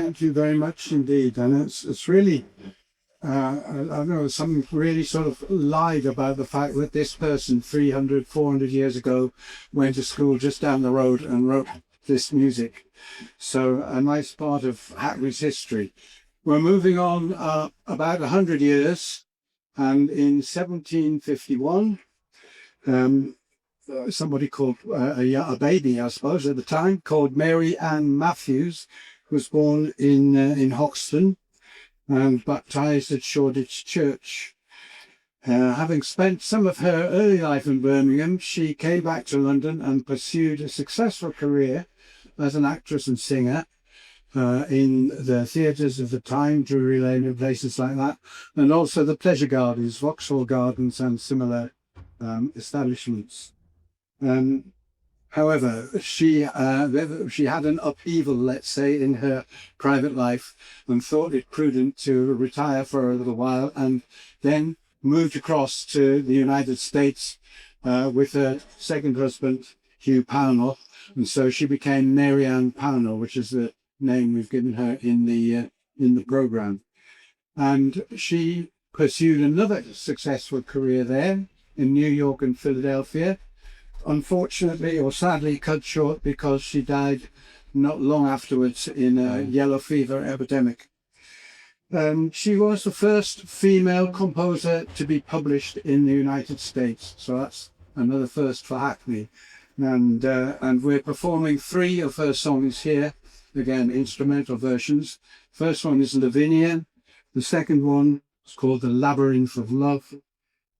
thank you very much indeed. And it's really, I don't know, something really sort of lied about the fact that this person 300, 400 years ago went to school just down the road and wrote this music. So a nice part of Hackney's history. We're moving on about 100 years, and in 1751, somebody called a baby, I suppose, at the time, called Mary Ann Matthews, was born in Hoxton and baptized at Shoreditch Church. Having spent some of her early life in Birmingham, she came back to London and pursued a successful career as an actress and singer in the theatres of the time, Drury Lane and places like that, and also the pleasure gardens, Vauxhall Gardens and similar establishments. However, she had an upheaval, let's say, in her private life and thought it prudent to retire for a little while, and then moved across to the United States with her second husband, Hugh Pownall, and so she became Mary Ann Pownall, which is the name we've given her in the program. And she pursued another successful career there in New York and Philadelphia, unfortunately or sadly cut short because she died not long afterwards in a yellow fever epidemic. She was the first female composer to be published in the United States, so that's another first for Hackney. And we're performing 3 of her songs here, again instrumental versions. First one is Lavinia, the second one is called The Labyrinth of Love,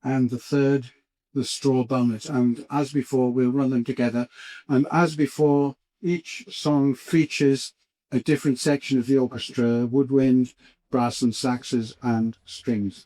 and the third, The Straw Bonnet. And as before, we'll run them together. And as before, each song features a different section of the orchestra: woodwind, brass and saxes, and strings.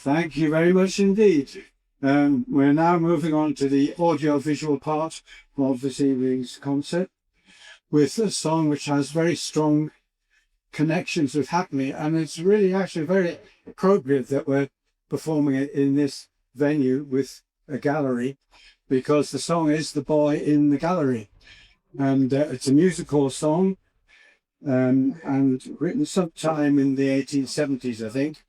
Thank you very much indeed. We're now moving on to the audio-visual part of this evening's concert with a song which has very strong connections with Hackney, and it's really actually very appropriate that we're performing it in this venue with a gallery, because the song is The Boy in the Gallery, and it's a musical song and written sometime in the 1870s, I think.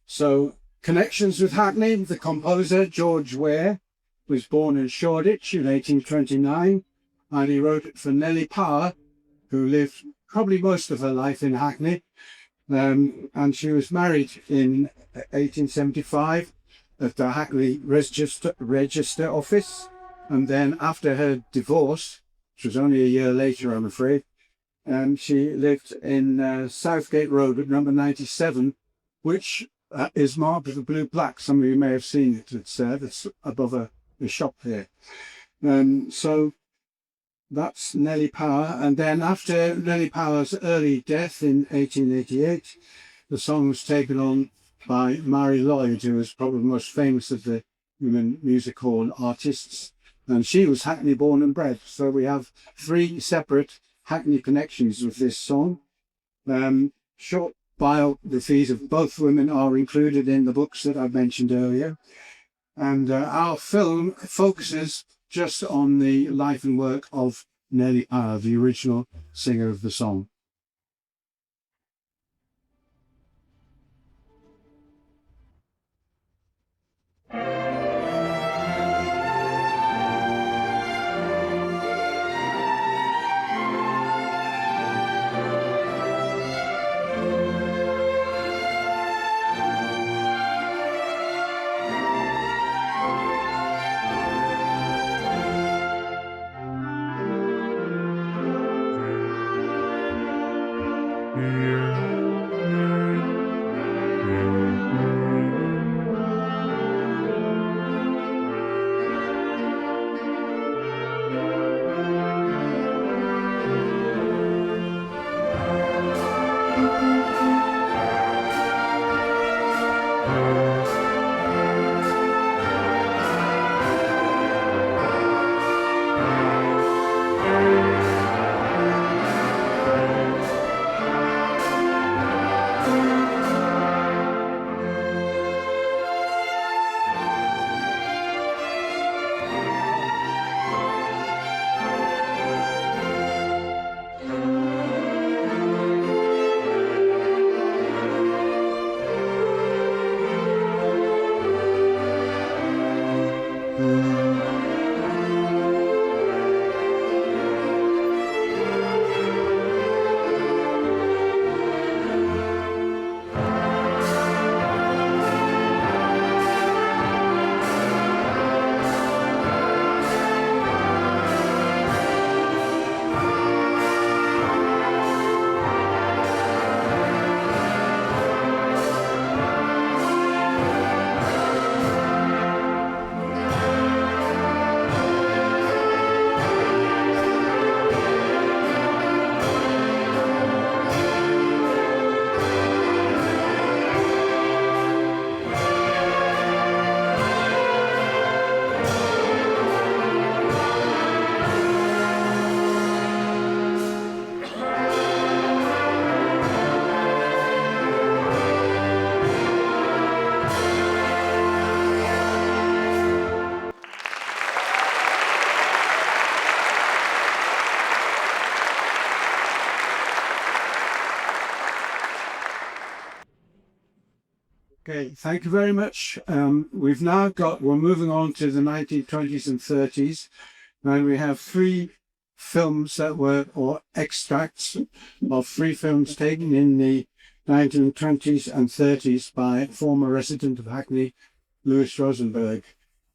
So, connections with Hackney. The composer, George Ware, was born in Shoreditch in 1829, and he wrote it for Nellie Power, who lived probably most of her life in Hackney. And she was married in 1875 at the Hackney Register Office. And then after her divorce, which was only a year later, I'm afraid, she lived in Southgate Road at number 97, which is marked with a blue plaque. Some of you may have seen it. It's above a shop here. So that's Nellie Power. And then after Nellie Power's early death in 1888, the song was taken on by Mary Lloyd, who was probably the most famous of the women music hall artists. And she was Hackney born and bred. So we have three separate Hackney connections with this song. Short biographies of both women are included in the books that I mentioned earlier. And our film focuses just on the life and work of Nellie Power, the original singer of the song. Okay, thank you very much. We're moving on to the 1920s and 30s, and we have three films or extracts of three films taken in the 1920s and 30s by former resident of Hackney, Louis Rosenberg.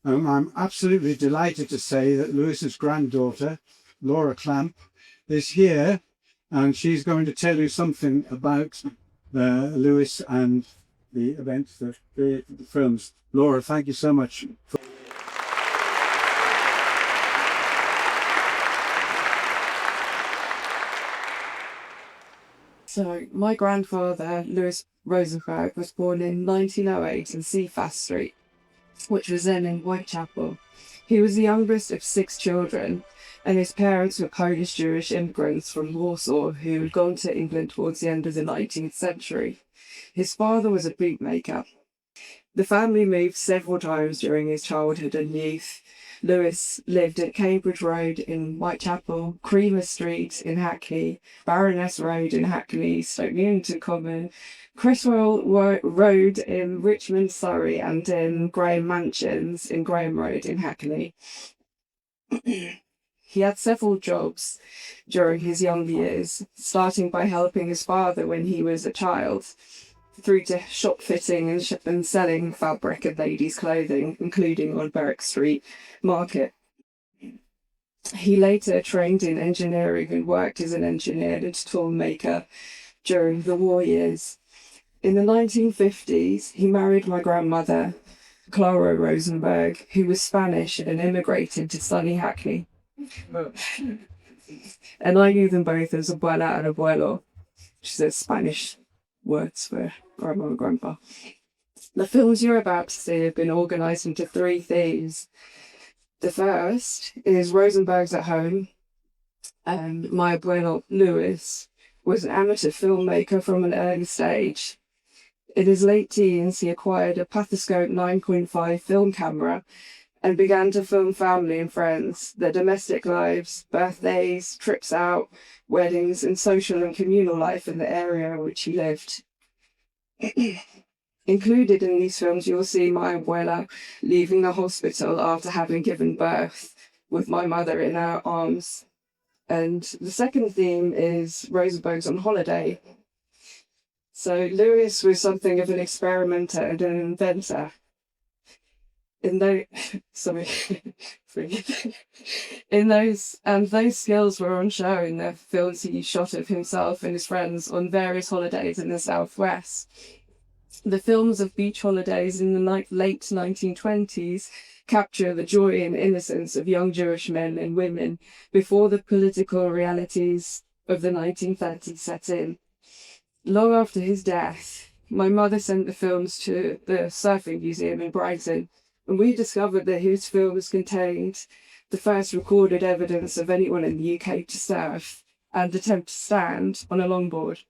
I'm absolutely delighted to say that Louis's granddaughter, Laura Clamp, is here, and she's going to tell you something about Louis and the events that created the films. Laura, thank you so much. So my grandfather, Louis Rosenberg, was born in 1908 in Seafast Street, which was then in Whitechapel. He was the youngest of 6 children, and his parents were Polish Jewish immigrants from Warsaw who had gone to England towards the end of the 19th century. His father was a bootmaker. The family moved several times during his childhood and youth. Lewis lived at Cambridge Road in Whitechapel, Creamer Street in Hackney, Baroness Road in Hackney, Stoke Newington Common, Creswell Road in Richmond, Surrey, and in Graham Mansions in Graham Road in Hackney. He had several jobs during his young years, starting by helping his father when he was a child, through to shop fitting and selling fabric and ladies' clothing, including on Berwick Street Market. He later trained in engineering and worked as an engineer and tool maker during the war years. In the 1950s, he married my grandmother, Clara Rosenberg, who was Spanish and immigrated to sunny Hackney. And I knew them both as abuela and abuelo, which is Spanish words for grandma and grandpa. The films you're about to see have been organised into 3 themes. The first is Rosenberg's at home, and my abuelo Louis was an amateur filmmaker from an early stage. In his late teens, he acquired a Pathoscope 9.5 film camera and began to film family and friends, their domestic lives, birthdays, trips out, weddings, and social and communal life in the area in which he lived. Included in these films, you'll see my abuela leaving the hospital after having given birth, with my mother in her arms. And the second theme is Rosenberg's on holiday. So Lewis was something of an experimenter and an inventor. Those skills were on show in the films he shot of himself and his friends on various holidays in the southwest. The films of beach holidays in the late 1920s capture the joy and innocence of young Jewish men and women before the political realities of the 1930s set in. Long after his death, my mother sent the films to the Surfing Museum in Brighton, and we discovered that his films contained the first recorded evidence of anyone in the UK to surf and attempt to stand on a longboard.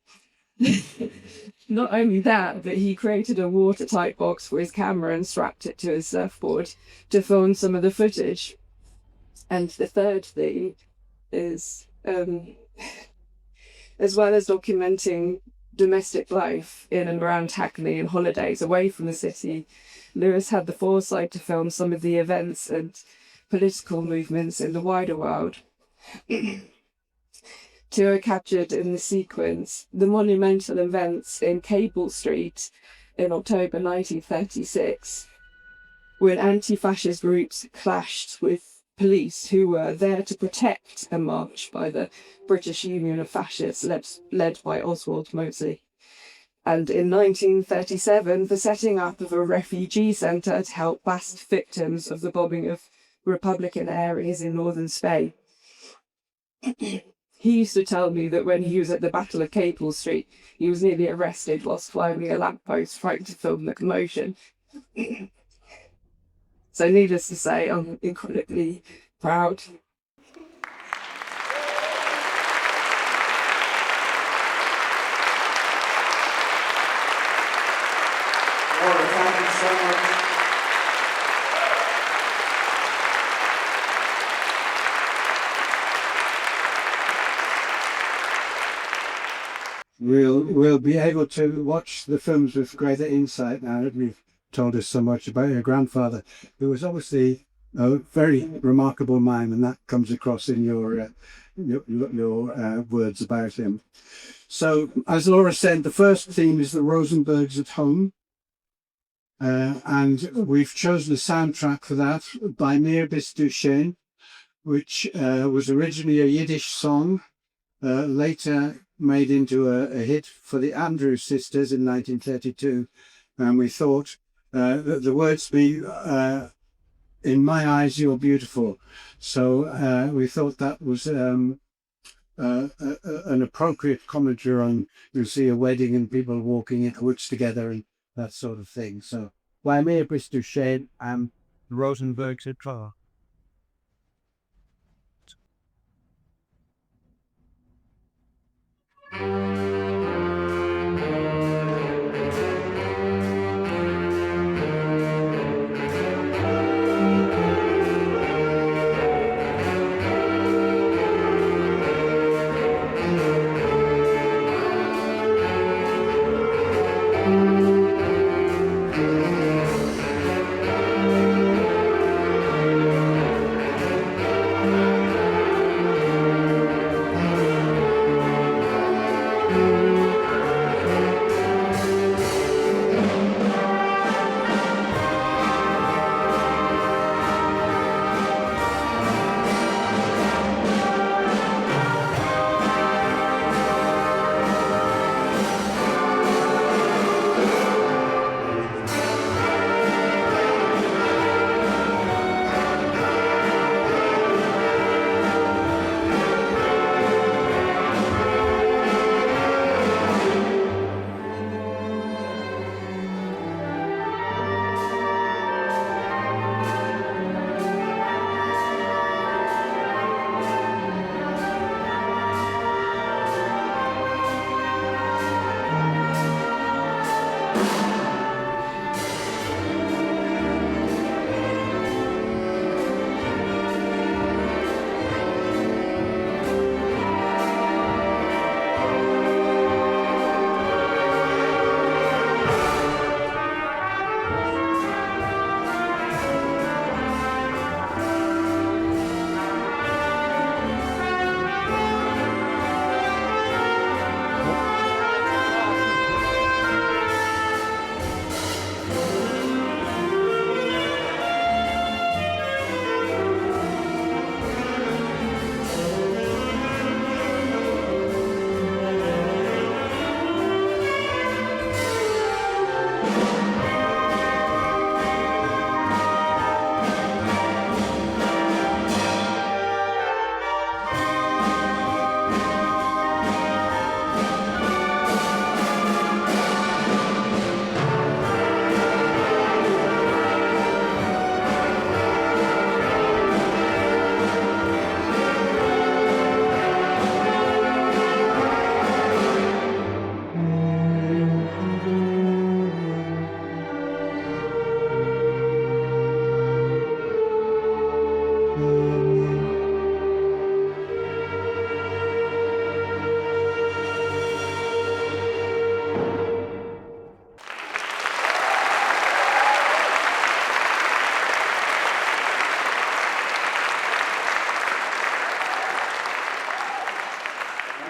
Not only that, but he created a watertight box for his camera and strapped it to his surfboard to film some of the footage. And the third thing is, as well as documenting domestic life in and around Hackney and holidays away from the city, Lewis had the foresight to film some of the events and political movements in the wider world. Two are captured in the sequence: the monumental events in Cable Street in October 1936, when anti-fascist groups clashed with police who were there to protect a march by the British Union of Fascists led by Oswald Mosley. And in 1937, the setting up of a refugee centre to help past victims of the bombing of Republican areas in northern Spain. He used to tell me that when he was at the Battle of Cable Street, he was nearly arrested whilst climbing a lamppost trying to film the commotion. So needless to say, I'm incredibly proud. Laura, thank you so much. We'll be able to watch the films with greater insight now that you've told us so much about your grandfather, who was obviously a very remarkable man, and that comes across in your words about him. So, as Laura said, the first theme is the Rosenbergs at home, and we've chosen a soundtrack for that by Mir Bis Duchesne, which was originally a Yiddish song, later made into a hit for the Andrews Sisters in 1932, and we thought that the words be "In my eyes you're beautiful," so we thought that was a an appropriate commentary on, you see a wedding and people walking in the woods together and that sort of thing. So, why me Bristol Shane and Rosenberg's a draw.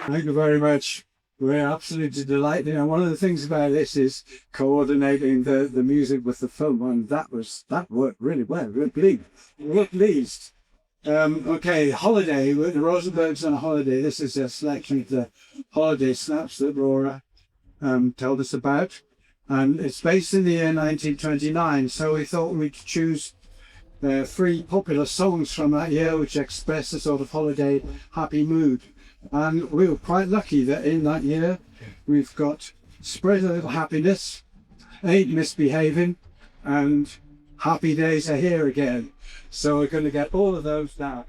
Thank you very much. We're absolutely delighted. And one of the things about this is coordinating the music with the film, and that worked really well. We're pleased. Okay, holiday. The Rosenbergs on a holiday. This is a selection of the holiday snaps that Laura told us about, and it's based in the year 1929. So we thought we'd choose 3 popular songs from that year which express a sort of holiday happy mood. And we were quite lucky that in that year we've got Spread a Little Happiness, Ain't Misbehaving, and Happy Days Are Here Again. So we're going to get all of those now.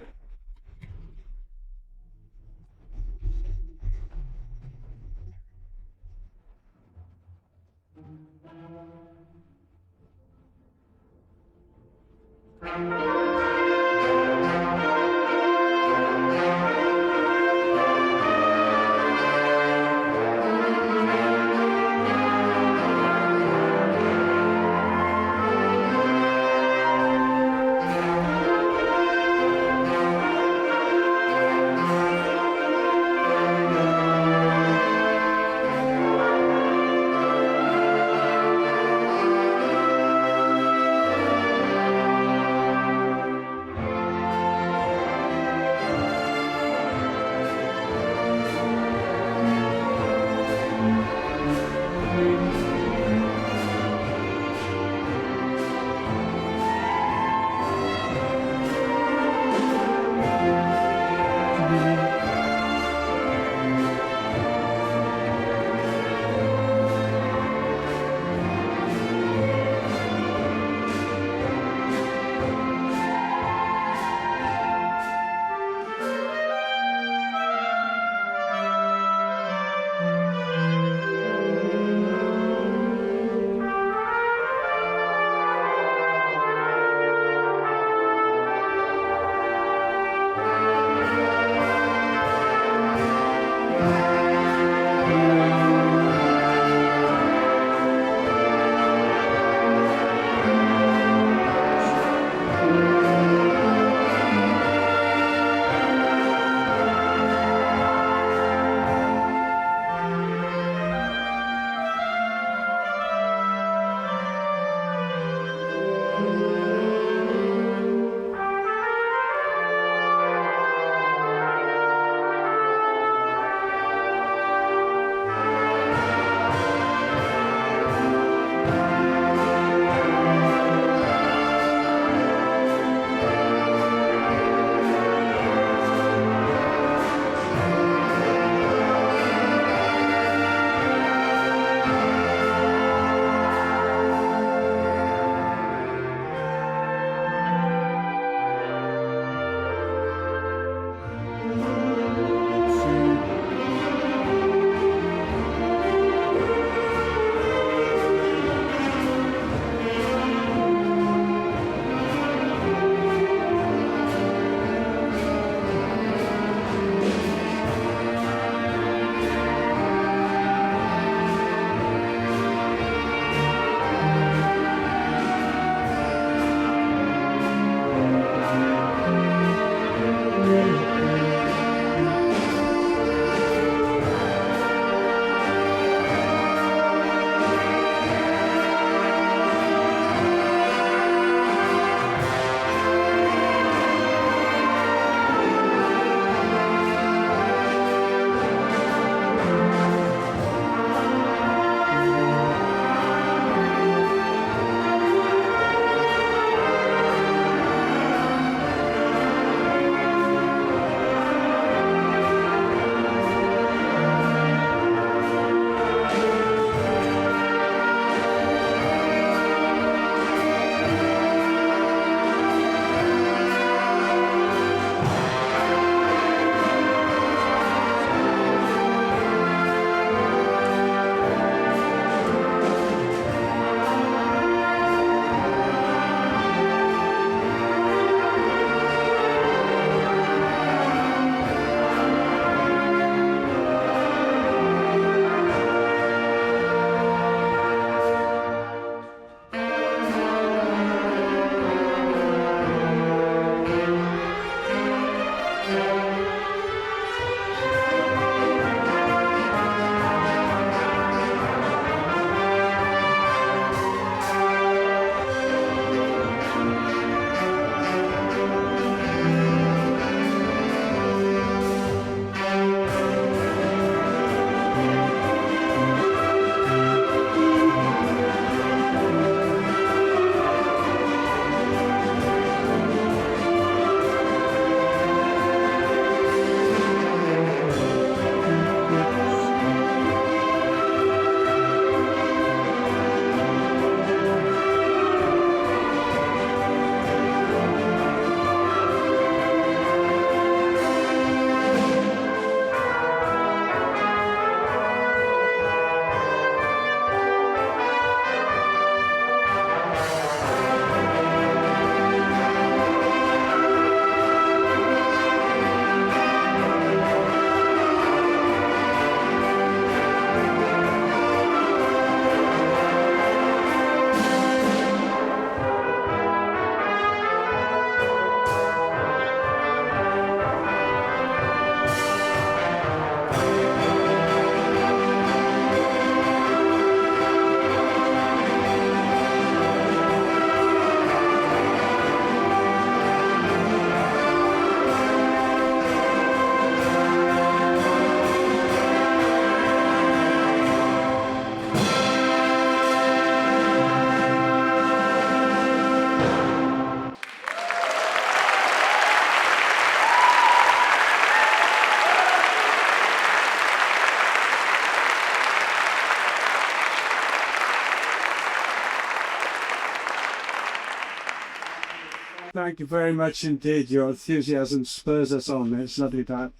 Thank you very much indeed. Your enthusiasm spurs us on. It's lovely that.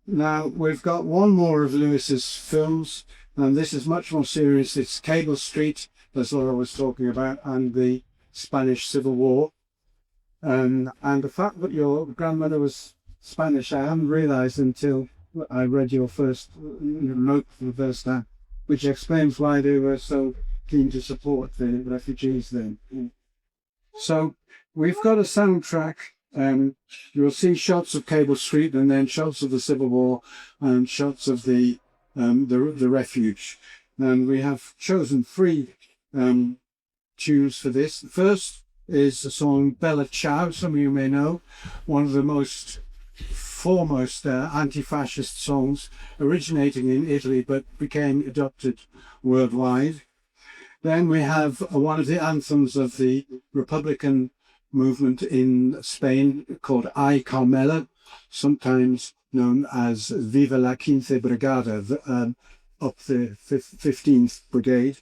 Now we've got one more of Lewis's films, and this is much more serious. It's Cable Street, as Laura was talking about, and the Spanish Civil War. And the fact that your grandmother was Spanish, I hadn't realised until I read your first note for the first time, which explains why they were so keen to support the refugees then. So we've got a soundtrack. You'll see shots of Cable Street, and then shots of the Civil War, and shots of the refuge. And we have chosen three tunes for this. The first is the song Bella Ciao, some of you may know, one of the most foremost anti-fascist songs, originating in Italy but became adopted worldwide. Then we have one of the anthems of the Republican movement in Spain called Ay Carmela, sometimes known as Viva la Quince Brigada, up the 15th Brigade.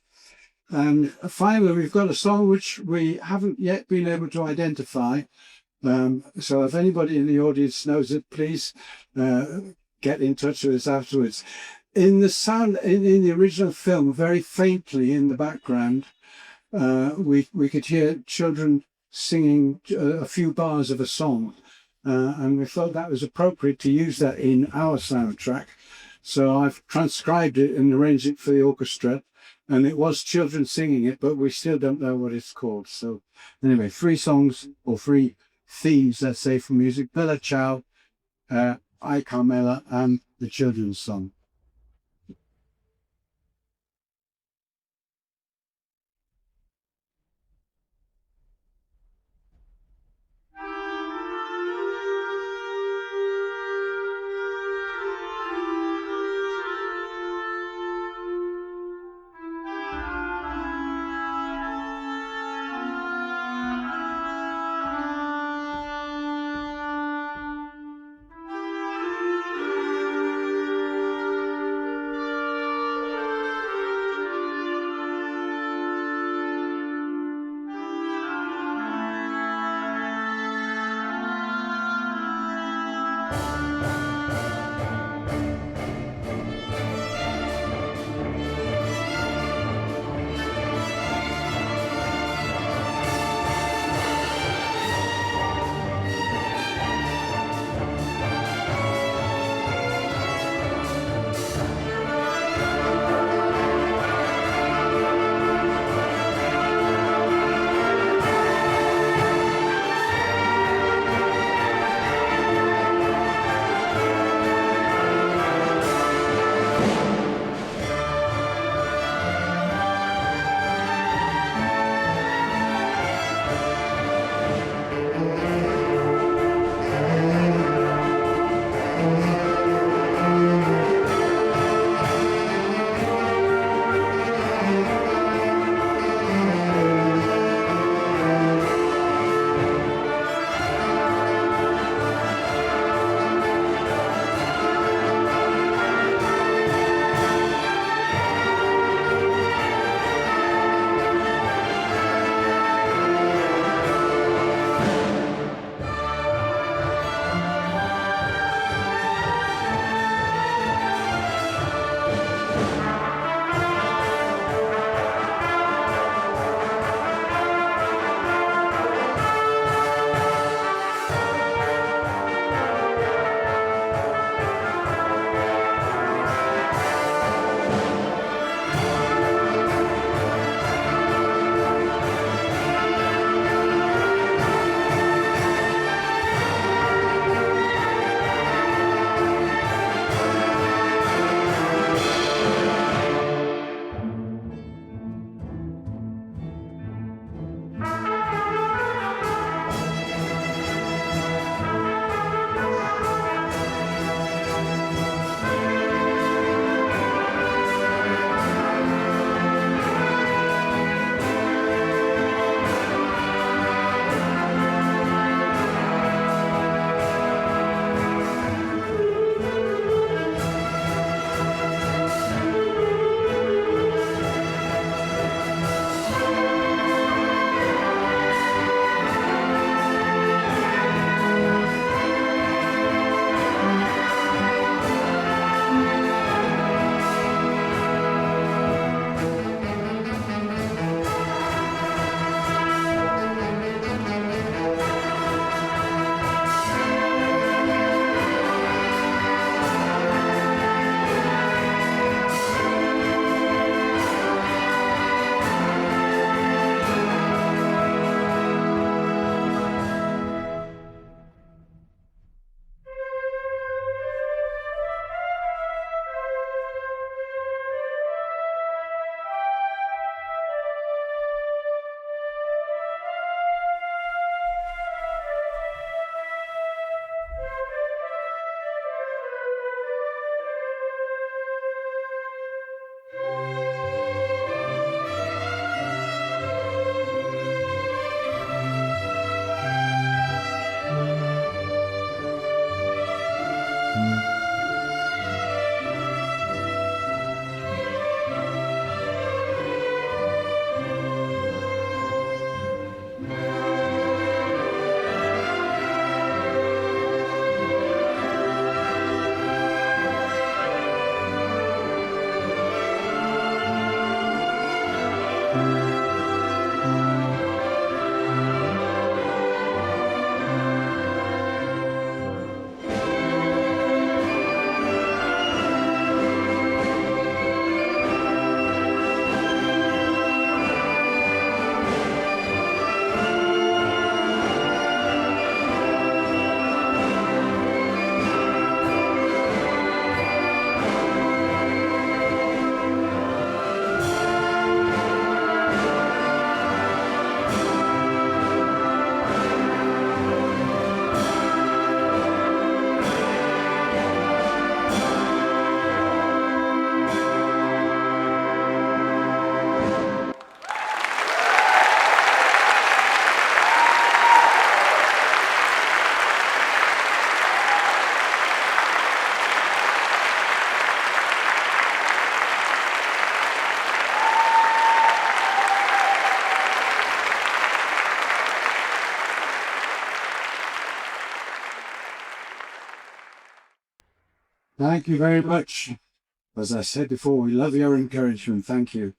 And finally, we've got a song which we haven't yet been able to identify. So if anybody in the audience knows it, please get in touch with us afterwards. In the sound, in the original film, very faintly in the background, we could hear children singing a few bars of a song, and we thought that was appropriate to use that in our soundtrack. So I've transcribed it and arranged it for the orchestra, and it was children singing it, but we still don't know what it's called. So anyway, 3 songs or 3 themes, let's say, from music: Bella Ciao, Ay Carmela, and the children's song. Thank you very much. As I said before, we love your encouragement. Thank you.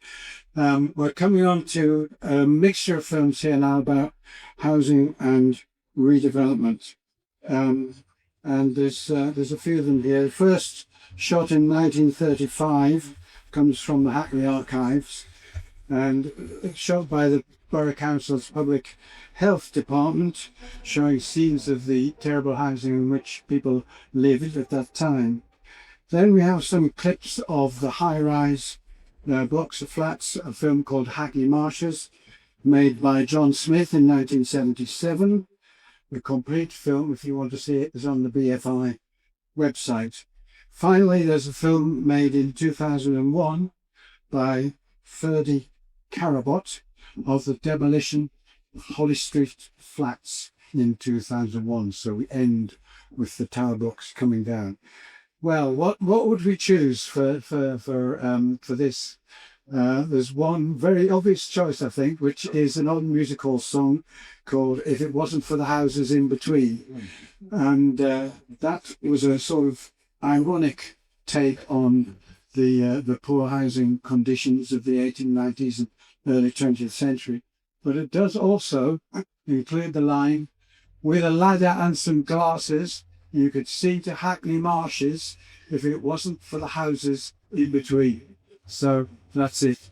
We're coming on to a mixture of films here now about housing and redevelopment. And there's a few of them here. The first, shot in 1935, comes from the Hackney archives, and it's shot by the Borough Council's Public Health Department, showing scenes of the terrible housing in which people lived at that time. Then we have some clips of the high-rise blocks of flats, a film called Hackney Marshes, made by John Smith in 1977. The complete film, if you want to see it, is on the BFI website. Finally, there's a film made in 2001 by Ferdy Carabot of the demolition of Holly Street flats in 2001. So we end with the tower blocks coming down. Well, what would we choose for this? There's one very obvious choice, I think, which is an old music hall song called "If It Wasn't for the Houses in Between," and that was a sort of ironic take on the poor housing conditions of the 1890s and early 20th century. But it does also include the line, "With a ladder and some glasses, you could see to Hackney Marshes if it wasn't for the houses in between." So that's it.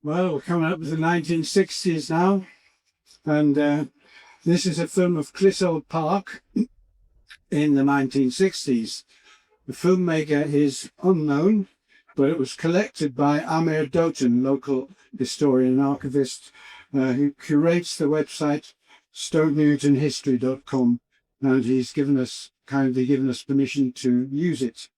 Well, we're coming up to the 1960s now, and this is a film of Clissold Park in the 1960s. The filmmaker is unknown, but it was collected by Amir Doughton, local historian and archivist, who curates the website stokenewtonhistory.com, and he's kindly given us permission to use it.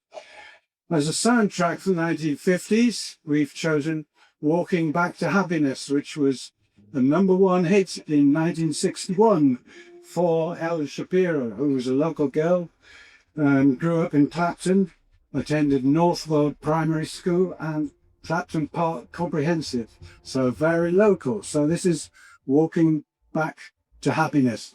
As a soundtrack for the 1950s, we've chosen Walking Back to Happiness, which was a #1 hit in 1961 for Ella Shapiro, who was a local girl and grew up in Clapton, attended Northwold Primary School and Clapton Park Comprehensive, so very local. So this is Walking Back to Happiness.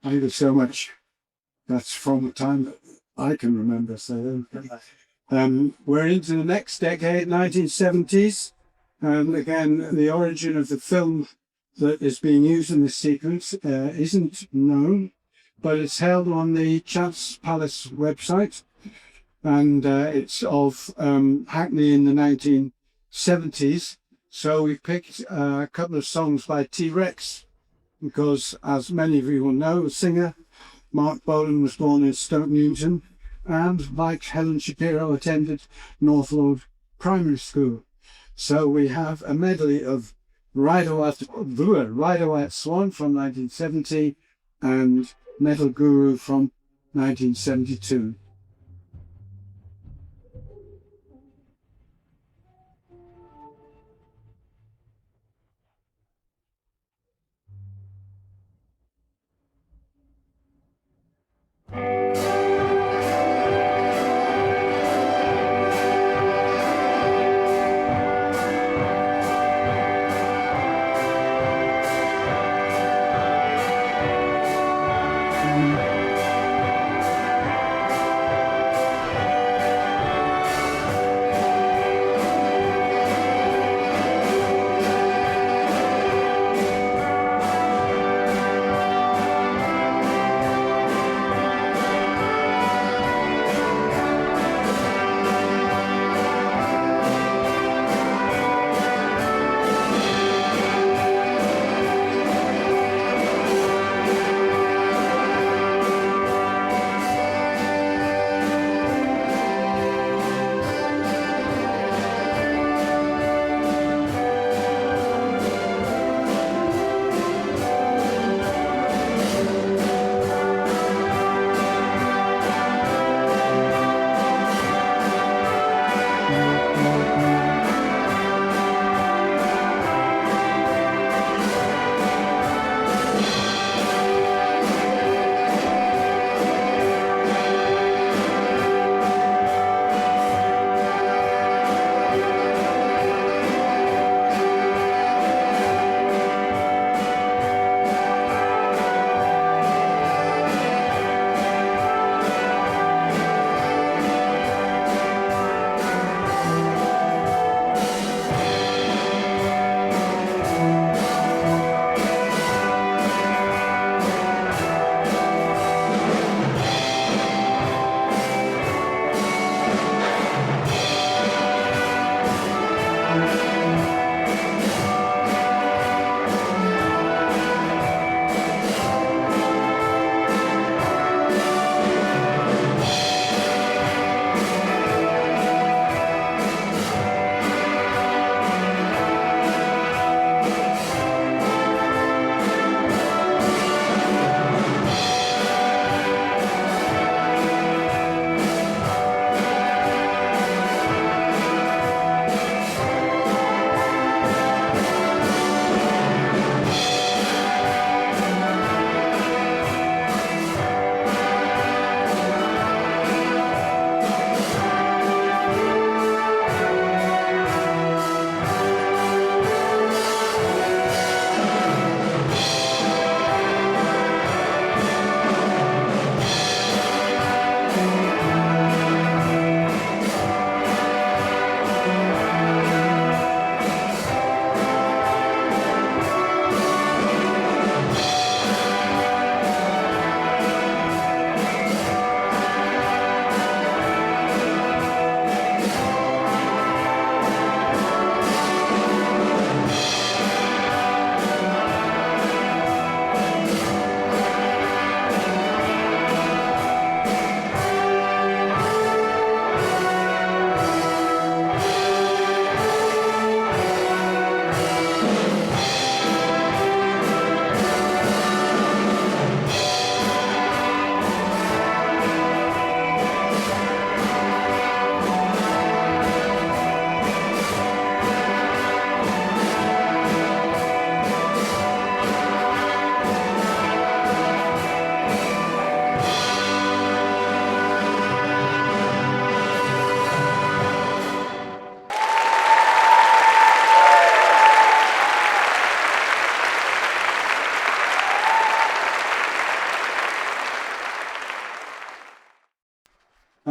I think there's so much that's from the time that I can remember. So we're into the next decade, 1970s. And again, the origin of the film that is being used in this sequence isn't known, but it's held on the Chance Palace website, and it's of Hackney in the 1970s. So we picked a couple of songs by T-Rex, because, as many of you will know, the singer Mark Bolan was born in Stoke Newington, and like Helen Shapiro attended Northlord Primary School. So we have a medley of Ride Away at Swan from 1970 and Metal Guru from 1972.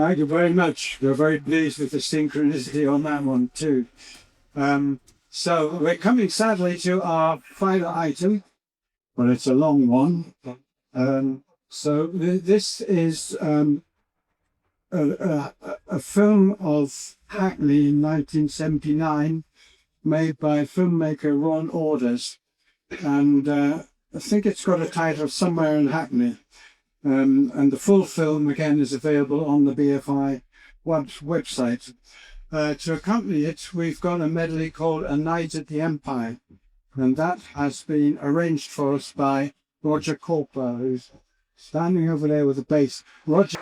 Thank you very much. We're very pleased with the synchronicity on that one too. So we're coming sadly to our final item. Well, it's a long one. This is a film of Hackney in 1979, made by filmmaker Ron Orders, and I think it's got a title Somewhere in Hackney. And the full film again is available on the BFI website. To accompany it, we've got a medley called A Night at the Empire, and that has been arranged for us by Roger Corper, who's standing over there with the bass. Roger.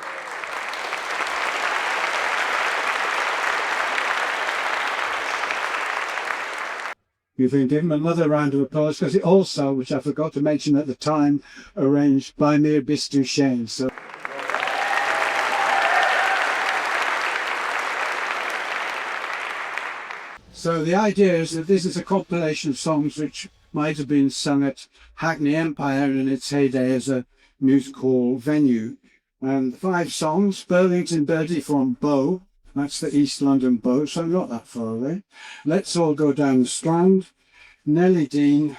You can give him another round of applause, because it also, which I forgot to mention at the time, arranged by Mir Bistushane. So the idea is that this is a compilation of songs which might have been sung at Hackney Empire in its heyday as a music hall venue. And 5 songs: Burlington Birdie from Bow, that's the East London Bow, so not that far away. Let's All Go Down the Strand, Nellie Dean,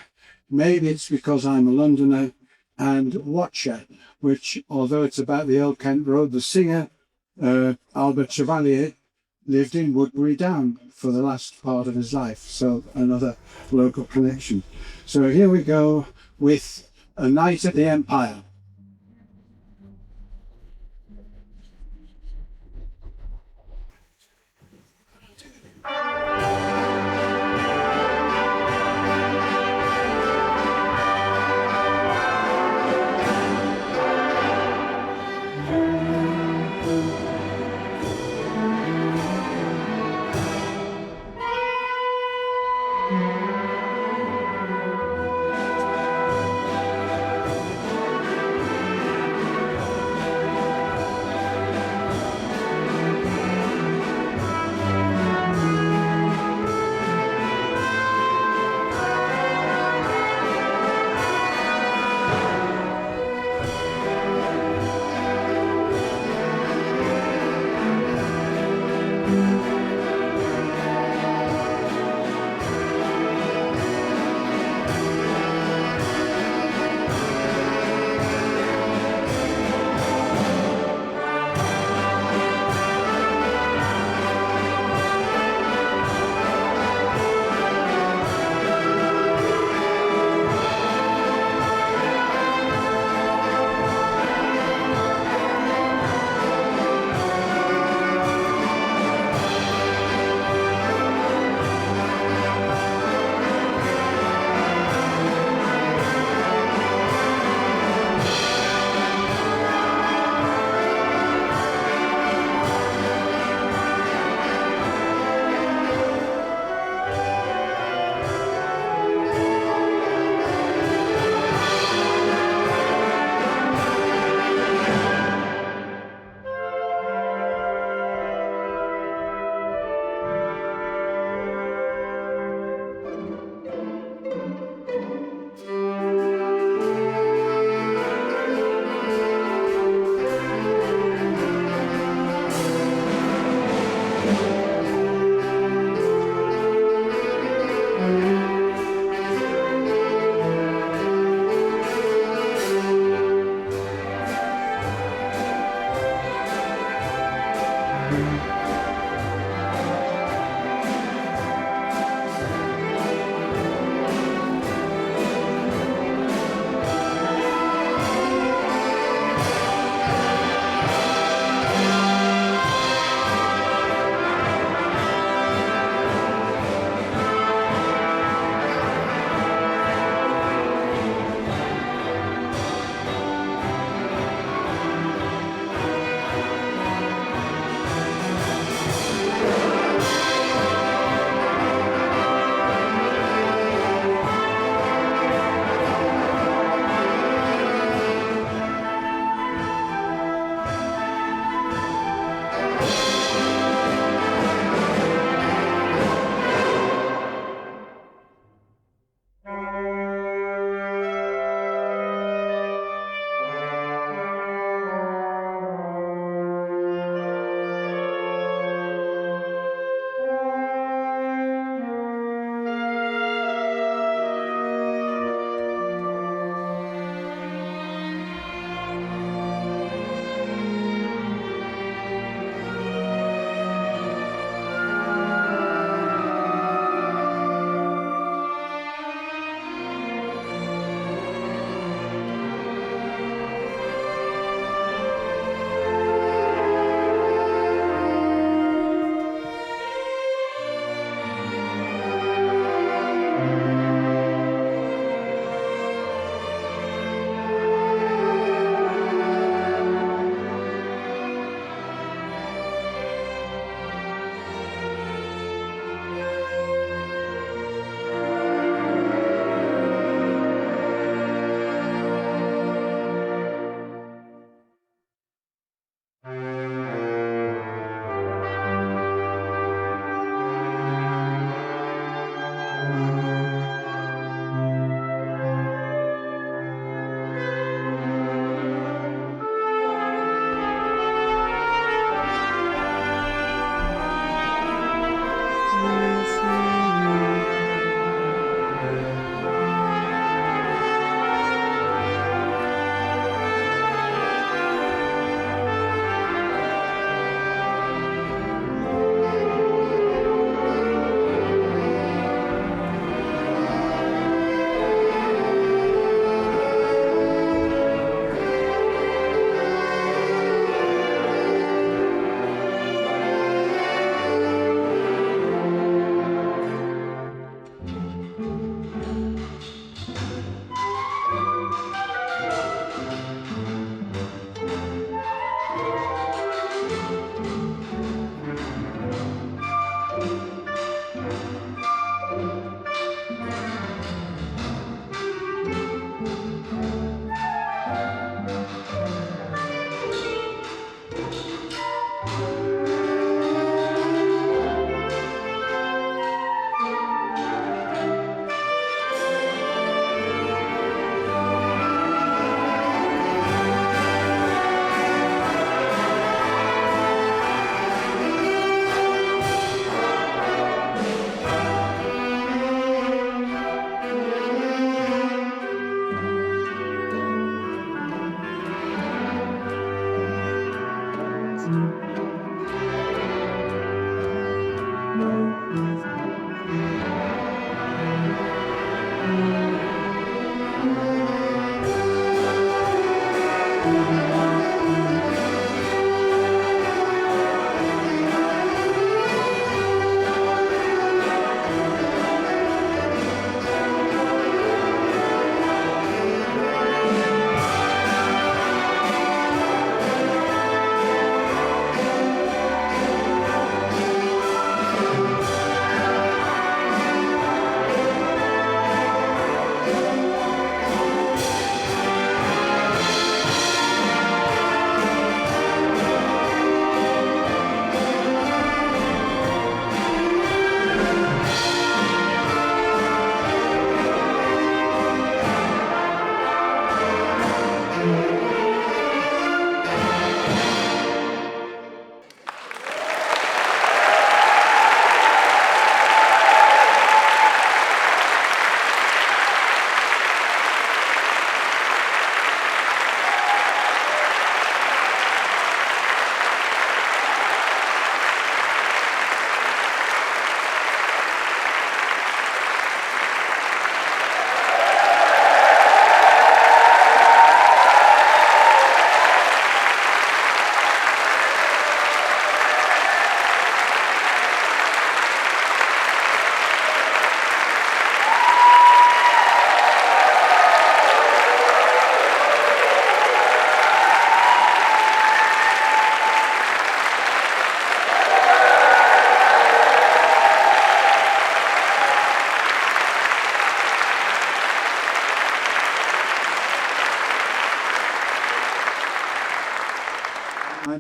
Maybe It's Because I'm a Londoner, and Watcher, which, although it's about the Old Kent Road, the singer, Albert Chevalier, lived in Woodbury Down for the last part of his life, so another local connection. So here we go with A Night at the Empire.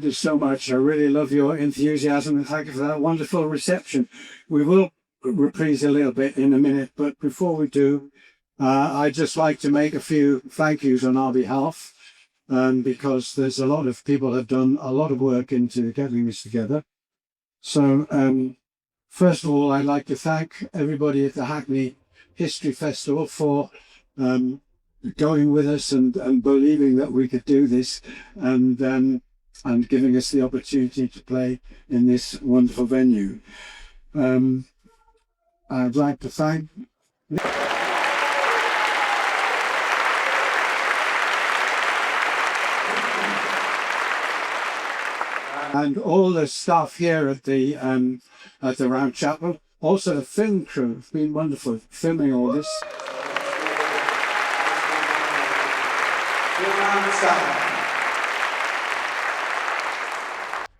you so much. I really love your enthusiasm and thank you for that wonderful reception. We will reprise a little bit in a minute, but before we do, I'd just like to make a few thank yous on our behalf, because there's a lot of people have done a lot of work into getting this together. So first of all, I'd like to thank everybody at the Hackney History Festival for going with us and believing that we could do this, and giving us the opportunity to play in this wonderful venue. I'd like to thank and all the staff here at the Round Chapel. Also the film crew have been wonderful filming all this.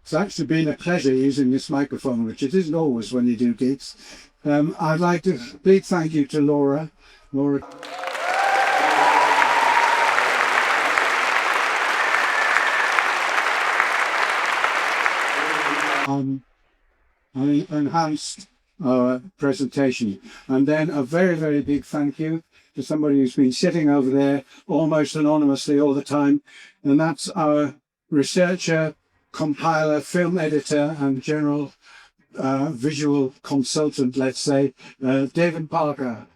It's actually been a pleasure using this microphone, which it isn't always when you do gigs. I'd like to big thank you to Laura. Enhanced our presentation. And then a very, very big thank you to somebody who's been sitting over there almost anonymously all the time, and that's our researcher, compiler, film editor and general visual consultant, let's say, David Parker.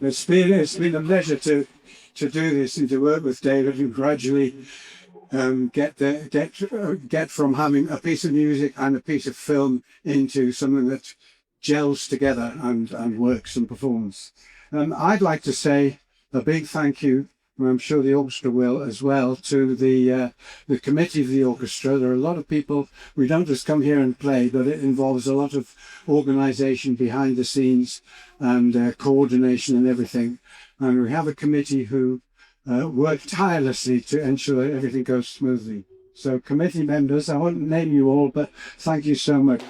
It's been a pleasure to do this and to work with David and gradually get from having a piece of music and a piece of film into something that gels together and works and performs. I'd like to say a big thank you, and I'm sure the orchestra will as well, to the committee of the orchestra. There are a lot of people. We don't just come here and play, but it involves a lot of organisation behind the scenes and coordination and everything. And we have a committee who work tirelessly to ensure that everything goes smoothly. So committee members, I won't name you all, but thank you so much.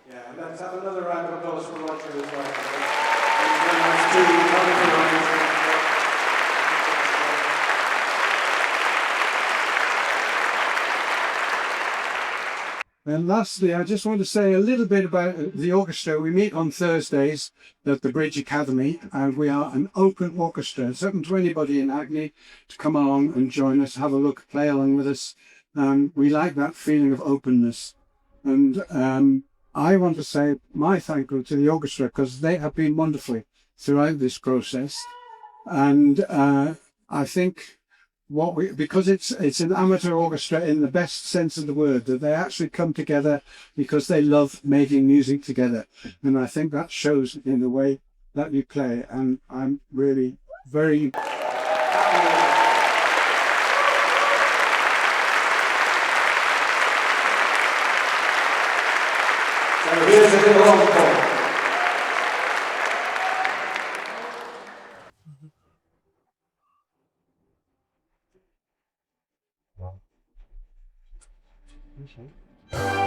Yeah, let's have another round of applause for Roger as well. And lastly, I just want to say a little bit about the orchestra. We meet on Thursdays at the Bridge Academy, and we are an open orchestra. It's open to anybody in Hackney to come along and join us, have a look, play along with us. We like that feeling of openness. And I want to say my thank you to the orchestra because they have been wonderful throughout this process. And I think because it's an amateur orchestra in the best sense of the word, that they actually come together because they love making music together. And I think that shows in the way that you play. And I'm really very So here's a little encore. Okay.